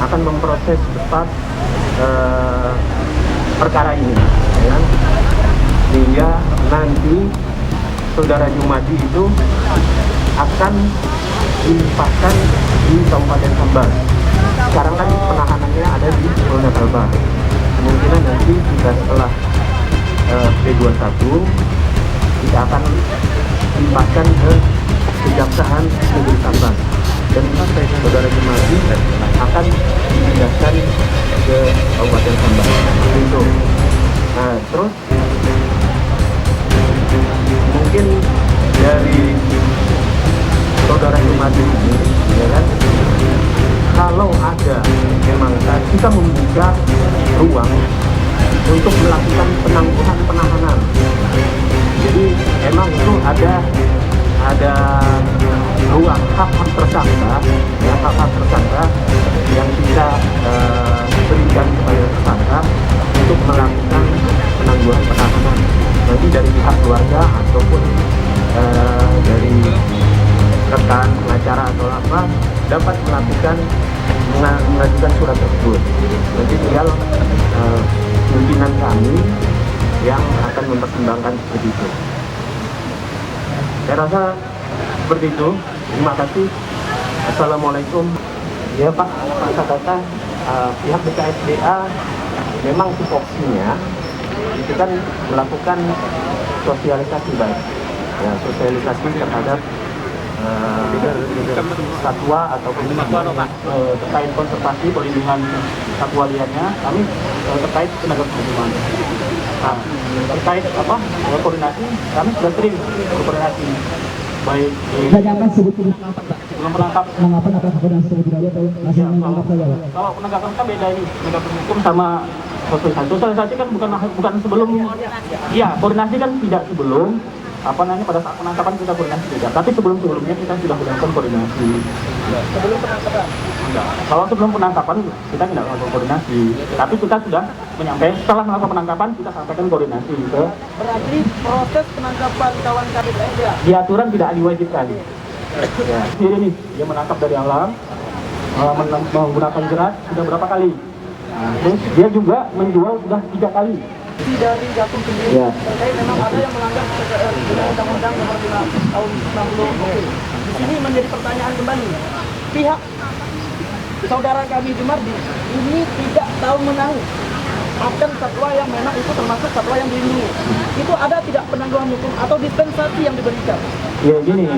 akan memproses cepat perkara ini, ya kan? Sehingga nanti saudara Jumadi itu akan dilimpahkan di Kabupaten Sambas. Sekarang kan penahanannya ada di Polda Kalbar. Kemungkinan nanti kita setelah P21 kita akan dilimpahkan ke Kejaksaan Negeri Sambas, dan saudara Jumadi akan dipindahkan ke Kabupaten Sambas. Itu. Nah, terus mungkin dari saudara Jumadi ini, ya kan, kalau ada memang kita membuka ruang untuk melakukan penangguhan penahanan. Jadi emang itu ada ruang hak-hak tersangka, ya, hak-hak tersangka yang kita berikan kepada tersangka untuk melakukan penangguhan penahanan. Nanti dari pihak keluarga ataupun dari rekan pengacara atau apa dapat mengajukan surat tersebut. Nanti tinggal pimpinan kami yang akan mempertimbangkan seperti itu. Saya rasa seperti itu. Terima kasih. Assalamualaikum. Ya Pak kata pihak BKSDA memang tupoksinya itu kan melakukan sosialisasi baik, ya, sosialisasi terhadap satwa ataupun terkait konservasi pelindungan satwa liarnya. Kami terkait tenaga kepentingan. Nah, terkait koordinasi, kami sudah sering berkoordinasi baik belum menangkap kalau penegakan kan beda ini, penegakan hukum sama sosialisasi kan bukan sebelum, ya koordinasi kan tidak sebelum pada saat penangkapan kita koordinasi tidak, tapi sebelumnya kita sudah melakukan koordinasi. Sebelum penangkapan? Enggak. Kalau sebelum penangkapan kita tidak melakukan koordinasi, tapi kita sudah menyampaikan setelah melakukan penangkapan kita sampaikan koordinasi ke. Berarti proses penangkapan kawan kami di aturan tidak diwajibkan. Ya, ini dia menangkap dari alam, menggunakan jerat sudah berapa kali. Nah, terus dia juga menjual sudah 3 kali. Dari Jatim sendiri, ya, terkait memang ada yang melanggar Undang-Undang Nomor 5 Tahun 90. Di sini menjadi pertanyaan kembali, pihak saudara kami Jumardi ini tidak tahu menahu akan satwa yang memang itu termasuk satwa yang dilindungi. Itu ada tidak penangguhan hukum atau dispensasi yang diberikan? Ya gini,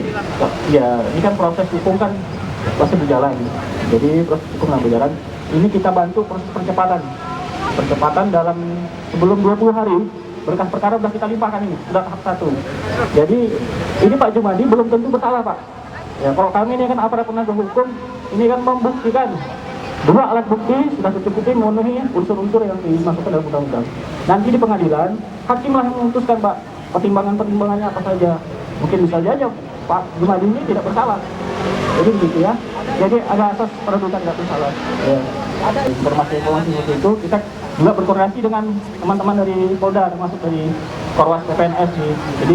ya ini kan proses hukum kan masih berjalan. Jadi proses hukum yang berjalan, ini kita bantu proses percepatan dalam sebelum 20 hari berkas perkara sudah kita limpahkan, ini sudah tahap 1. Jadi ini Pak Jumadi belum tentu bersalah Pak. Ya kalau kami ini kan aparat penegak hukum, ini kan membuktikan 2 alat bukti sudah tercukupi memenuhi unsur-unsur yang dimasukkan dalam undang-undang. Nanti di pengadilan hakimlah yang memutuskan Pak pertimbangannya apa saja. Mungkin bisa saja Pak Jumadi ini tidak bersalah. Jadi begitu ya. Jadi ada asas peradukan tidak bersalah. Ya. Ada informasi seperti itu, kita juga berkoordinasi dengan teman-teman dari Polda, termasuk dari Korwas PPNS. Jadi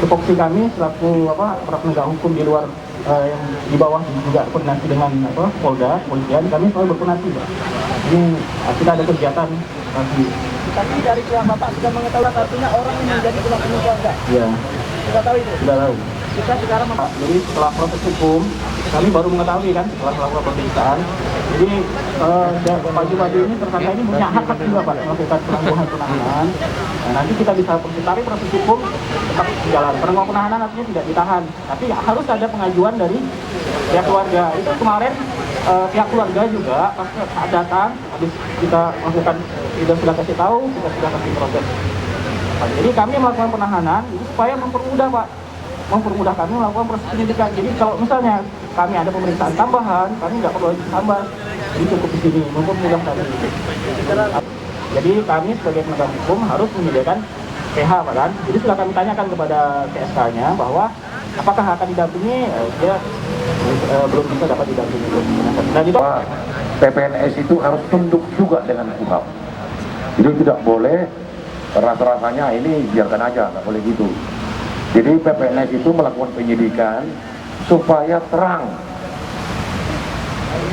tupoksi kami selaku para penegak hukum di luar yang di bawah juga koordinasi dengan Polda, Polisian, kami selalu berkoordinasi. Ini kita ada kegiatan lagi. Tapi dari pihak Bapak sudah mengetahui artinya orang yang menjadi tulang punggung keluarga. Iya. Sudah tahu itu? Sudah tahu. Kita sekarang jadi setelah proses hukum kami baru mengetahui kan setelah melakukan pemeriksaan. Jadi Pak Jumadi ini tersangka ini punya hak juga Pak melakukan penangguhan penahanan. Nah, nanti kita bisa percetakan proses hukum tetap berjalan. Penangguhan penahanan artinya tidak ditahan, tapi harus ada pengajuan dari pihak keluarga. Itu kemarin pihak keluarga juga pas saat datang, habis kita melakukan sudah kasih tahu, kita sudah kasih proses. Nah, jadi kami melakukan penahanan itu supaya mempermudah Pak. Mempermudah kami melakukan proses penyidikan. Jadi kalau misalnya kami ada pemeriksaan tambahan, kami nggak perlu tambah, jadi cukup di sini, mempermudah kami. Jadi kami sebagai penegak hukum harus menyediakan PH Pak kan. Jadi sudah kami tanyakan kepada PSK-nya bahwa apakah akan didampingi, dia belum bisa dapat didampingi. Dan itu PPNS itu harus tunduk juga dengan KUHAP. Jadi tidak boleh rasa-rasanya ini biarkan aja, nggak boleh gitu. Jadi PPNS itu melakukan penyidikan supaya terang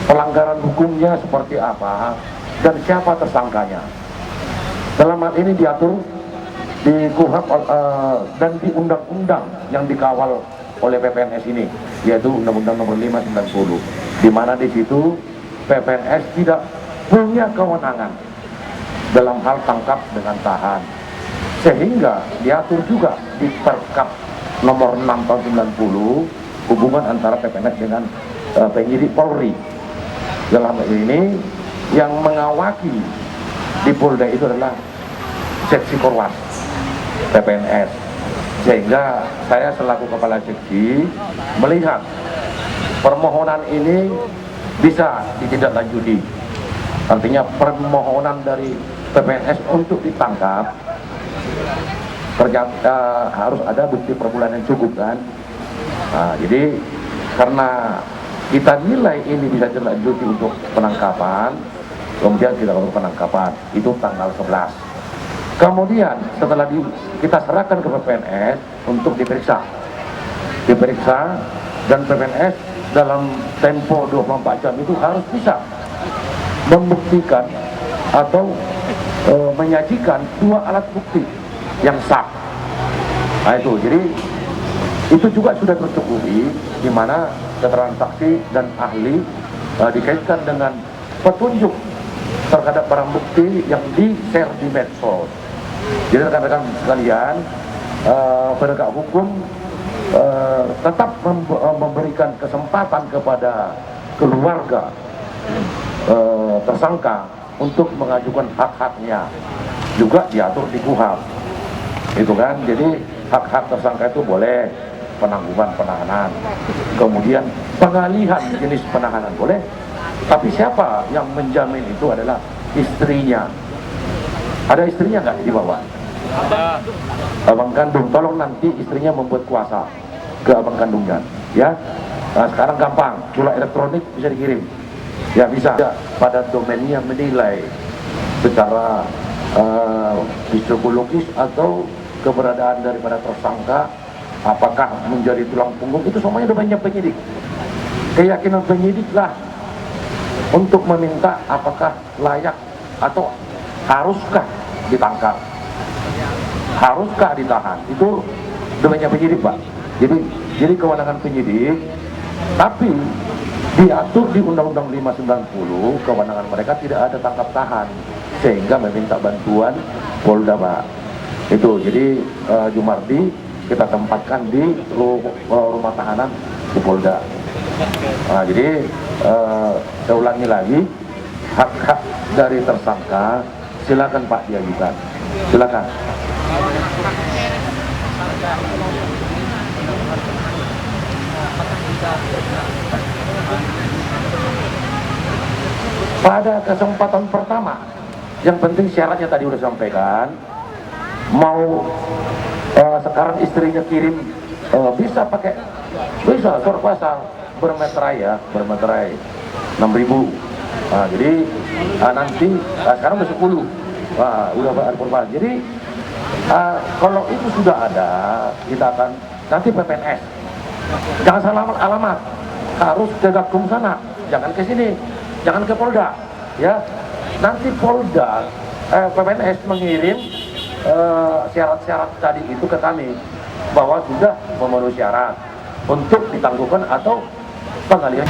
pelanggaran hukumnya seperti apa, dan siapa tersangkanya. Dalam hal ini diatur di KUHP dan di undang-undang yang dikawal oleh PPNS ini, yaitu Undang-Undang Nomor 5 90, di mana di situ PPNS tidak punya kewenangan dalam hal tangkap dengan tahan, sehingga diatur juga di Perkap Nomor 6 tahun 90 hubungan antara PPNS dengan penyidik Polri. Dalam hal ini yang mengawaki di Polda itu adalah seksi Korwas PPNS, sehingga saya selaku kepala seksi melihat permohonan ini bisa ditindaklanjuti. Artinya permohonan dari PPNS untuk ditangkap ternyata harus ada bukti permulaan yang cukup kan. Nah, jadi karena kita nilai ini bisa dilanjuti untuk penangkapan, kemudian kita lakukan penangkapan itu tanggal 11. Kemudian setelah kita serahkan ke PPNS untuk diperiksa dan PPNS dalam tempo 24 jam itu harus bisa membuktikan atau menyajikan 2 alat bukti yang sah. Nah itu, jadi itu juga sudah tercukupi, di mana keterangan saksi dan ahli dikaitkan dengan petunjuk terhadap barang bukti yang di-share di medsos. Jadi rekan-rekan sekalian, penegak hukum tetap memberikan kesempatan kepada keluarga tersangka untuk mengajukan hak-haknya, juga diatur di KUHP, itu kan. Jadi hak-hak tersangka itu boleh penangguhan penahanan, kemudian pengalihan jenis penahanan boleh, tapi siapa yang menjamin itu adalah istrinya. Ada istrinya nggak di bawah? Ada. Abang kandung, tolong nanti istrinya membuat kuasa ke abang kandungnya, ya. Nah, sekarang gampang, bola elektronik bisa dikirim, ya bisa. Pada domainnya menilai secara psikologis atau keberadaan daripada tersangka, apakah menjadi tulang punggung, itu semuanya domainnya penyidik. Keyakinan penyidik lah untuk meminta apakah layak atau haruskah ditangkap, haruskah ditahan, itu domainnya penyidik, Pak. Jadi kewenangan penyidik, tapi diatur di Undang-Undang 590, kewenangan mereka tidak ada tangkap tahan, sehingga meminta bantuan Polda, Pak. Itu, jadi Jumardi kita tempatkan di rumah tahanan di Polda. Nah, jadi saya ulangi lagi, hak-hak dari tersangka silakan Pak diajukan, silakan. Pada kesempatan pertama, yang penting syaratnya tadi udah sampaikan, mau sekarang istrinya kirim, bisa pakai, bisa surat kuasa bermeterai, ya, bermeterai 6.000. Nah, jadi nanti sekarang udah 10, udah berkorban. Jadi kalau itu sudah ada, kita akan nanti PPNS, jangan salah alamat, harus ke Gakum sana, jangan ke sini, jangan ke Polda, ya. Nanti Polda PPNS mengirim syarat-syarat tadi itu ke kami, bahwa sudah memenuhi syarat untuk ditangguhkan atau pengalihan.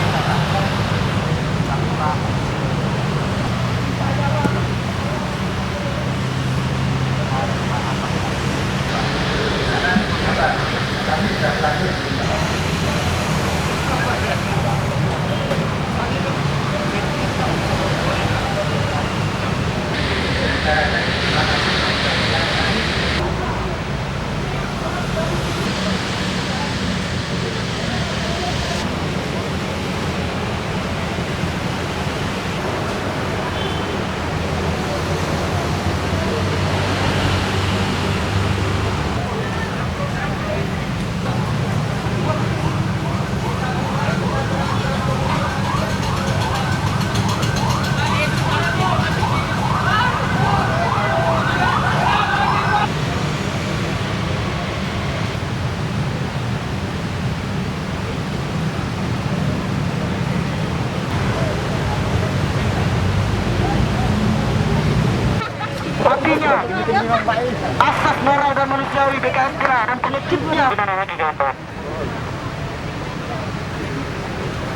asas moral dan manusiawi BKSDA dan pengecitnya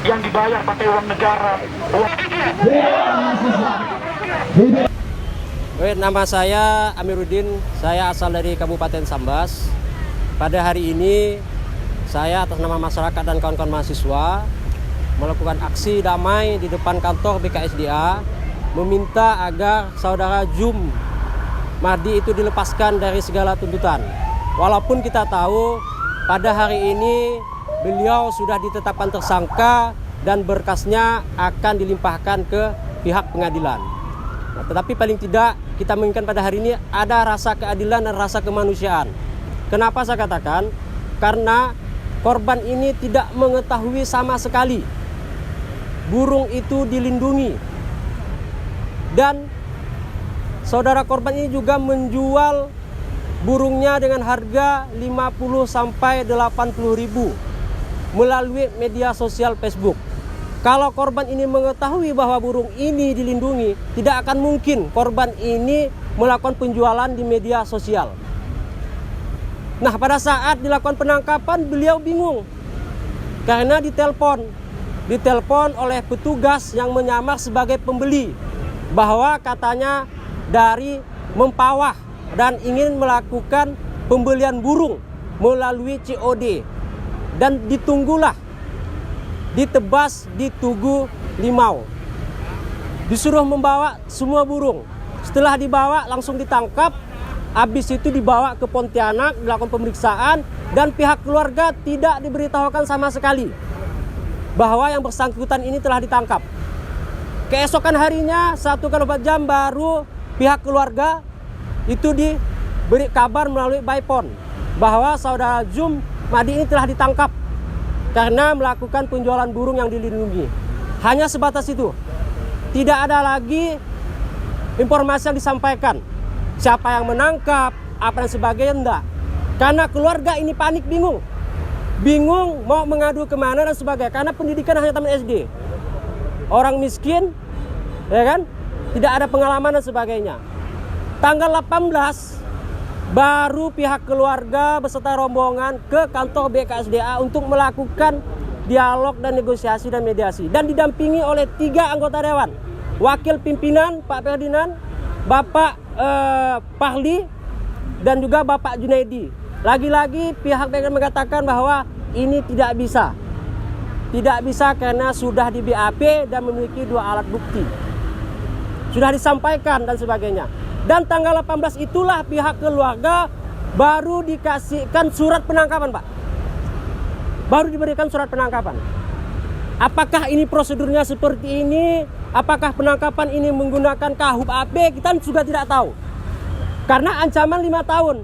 yang dibayar pakai uang negara. Nama saya Amiruddin, saya asal dari Kabupaten Sambas. Pada hari ini saya atas nama masyarakat dan kawan-kawan mahasiswa melakukan aksi damai di depan kantor BKSDA meminta agar saudara Jum Mahdi itu dilepaskan dari segala tuntutan. Walaupun kita tahu pada hari ini beliau sudah ditetapkan tersangka dan berkasnya akan dilimpahkan ke pihak pengadilan. Nah, tetapi paling tidak kita menginginkan pada hari ini ada rasa keadilan dan rasa kemanusiaan. Kenapa saya katakan? Karena korban ini tidak mengetahui sama sekali burung itu dilindungi. Dan saudara korban ini juga menjual burungnya dengan harga 50 sampai 80 ribu melalui media sosial Facebook. Kalau korban ini mengetahui bahwa burung ini dilindungi, tidak akan mungkin korban ini melakukan penjualan di media sosial. Nah, pada saat dilakukan penangkapan beliau bingung karena ditelepon oleh petugas yang menyamar sebagai pembeli bahwa katanya dari Mempawah dan ingin melakukan pembelian burung melalui COD, dan ditunggulah ditebas di Tugu Limau, disuruh membawa semua burung. Setelah dibawa langsung ditangkap, habis itu dibawa ke Pontianak dilakukan pemeriksaan dan pihak keluarga tidak diberitahukan sama sekali bahwa yang bersangkutan ini telah ditangkap. Keesokan harinya 1x24 jam baru pihak keluarga itu diberi kabar melalui byphone bahwa saudara Jum Mahdi ini telah ditangkap karena melakukan penjualan burung yang dilindungi. Hanya sebatas itu. Tidak ada lagi informasi yang disampaikan. Siapa yang menangkap, apa dan sebagainya, enggak. Karena keluarga ini panik, bingung mau mengadu kemana dan sebagainya, karena pendidikan hanya taman SD, orang miskin, ya kan, tidak ada pengalaman dan sebagainya. Tanggal 18 baru pihak keluarga beserta rombongan ke kantor BKSDA untuk melakukan dialog dan negosiasi dan mediasi, dan didampingi oleh 3 anggota dewan, wakil pimpinan Pak Ferdinand, Bapak Pahli, dan juga Bapak Junaidi. Lagi-lagi pihak BKSDA mengatakan bahwa ini tidak bisa karena sudah di BAP dan memiliki 2 alat bukti, sudah disampaikan dan sebagainya. Dan tanggal 18 itulah pihak keluarga baru dikasihkan surat penangkapan, Pak. Baru diberikan surat penangkapan. Apakah ini prosedurnya seperti ini? Apakah penangkapan ini menggunakan KUHP? Kita juga tidak tahu. Karena ancaman 5 tahun,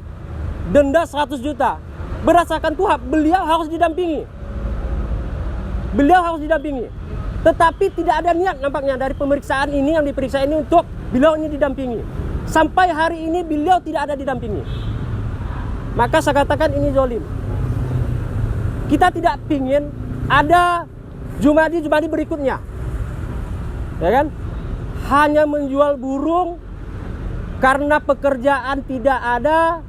denda 100 juta. Berdasarkan KUHP, beliau harus didampingi. Tetapi tidak ada niat nampaknya dari pemeriksaan ini, yang diperiksa ini, untuk beliau ini didampingi. Sampai hari ini beliau tidak ada didampingi. Maka saya katakan ini zalim. Kita tidak ingin ada Jumadi berikutnya, ya kan? Hanya menjual burung karena pekerjaan tidak ada,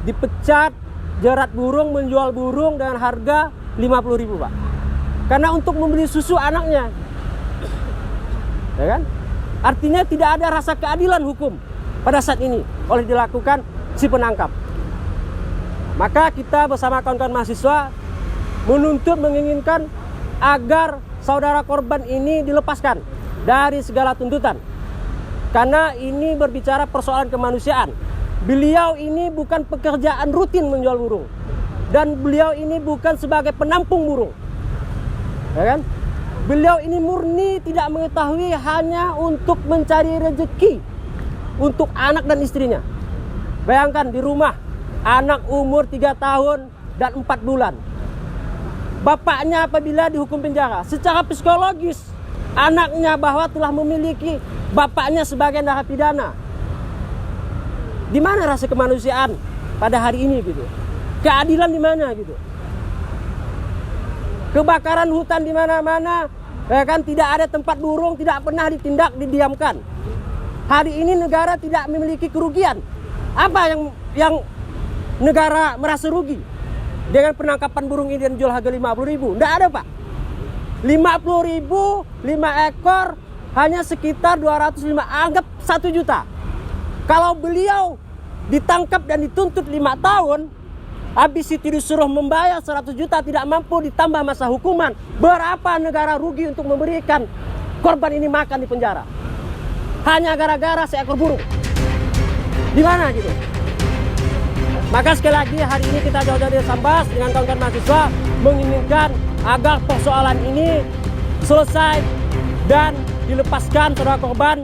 dipecat, jerat burung, menjual burung dengan harga 50 ribu, Pak. Karena untuk membeli susu anaknya, ya kan? Artinya tidak ada rasa keadilan hukum pada saat ini oleh dilakukan si penangkap. Maka kita bersama kawan-kawan mahasiswa menuntut, menginginkan agar saudara korban ini dilepaskan dari segala tuntutan. Karena ini berbicara persoalan kemanusiaan. Beliau ini bukan pekerjaan rutin menjual burung, dan beliau ini bukan sebagai penampung burung, ya kan? Beliau ini murni tidak mengetahui, hanya untuk mencari rezeki untuk anak dan istrinya. Bayangkan di rumah, anak umur 3 tahun dan 4 bulan. Bapaknya apabila dihukum penjara, secara psikologis anaknya bahwa telah memiliki bapaknya sebagai narapidana. Di mana rasa kemanusiaan pada hari ini gitu? Keadilan di mana gitu? Kebakaran hutan di mana-mana, ya kan, tidak ada tempat burung, tidak pernah ditindak, didiamkan. hari ini negara tidak memiliki kerugian. Apa yang negara merasa rugi dengan penangkapan burung ini dan jual harga 50.000? Tidak ada, Pak. 50.000, 5 ekor hanya sekitar 205, anggap 1 juta. Kalau beliau ditangkap dan dituntut 5 tahun, habis itu disuruh membayar 100 juta, tidak mampu ditambah masa hukuman, berapa negara rugi untuk memberikan korban ini makan di penjara? Hanya gara-gara seekor burung. Di mana gitu? Maka sekali lagi hari ini kita jauh-jauh dari Sambas dengan kawan-kawan mahasiswa menginginkan agar persoalan ini selesai dan dilepaskan saudara korban.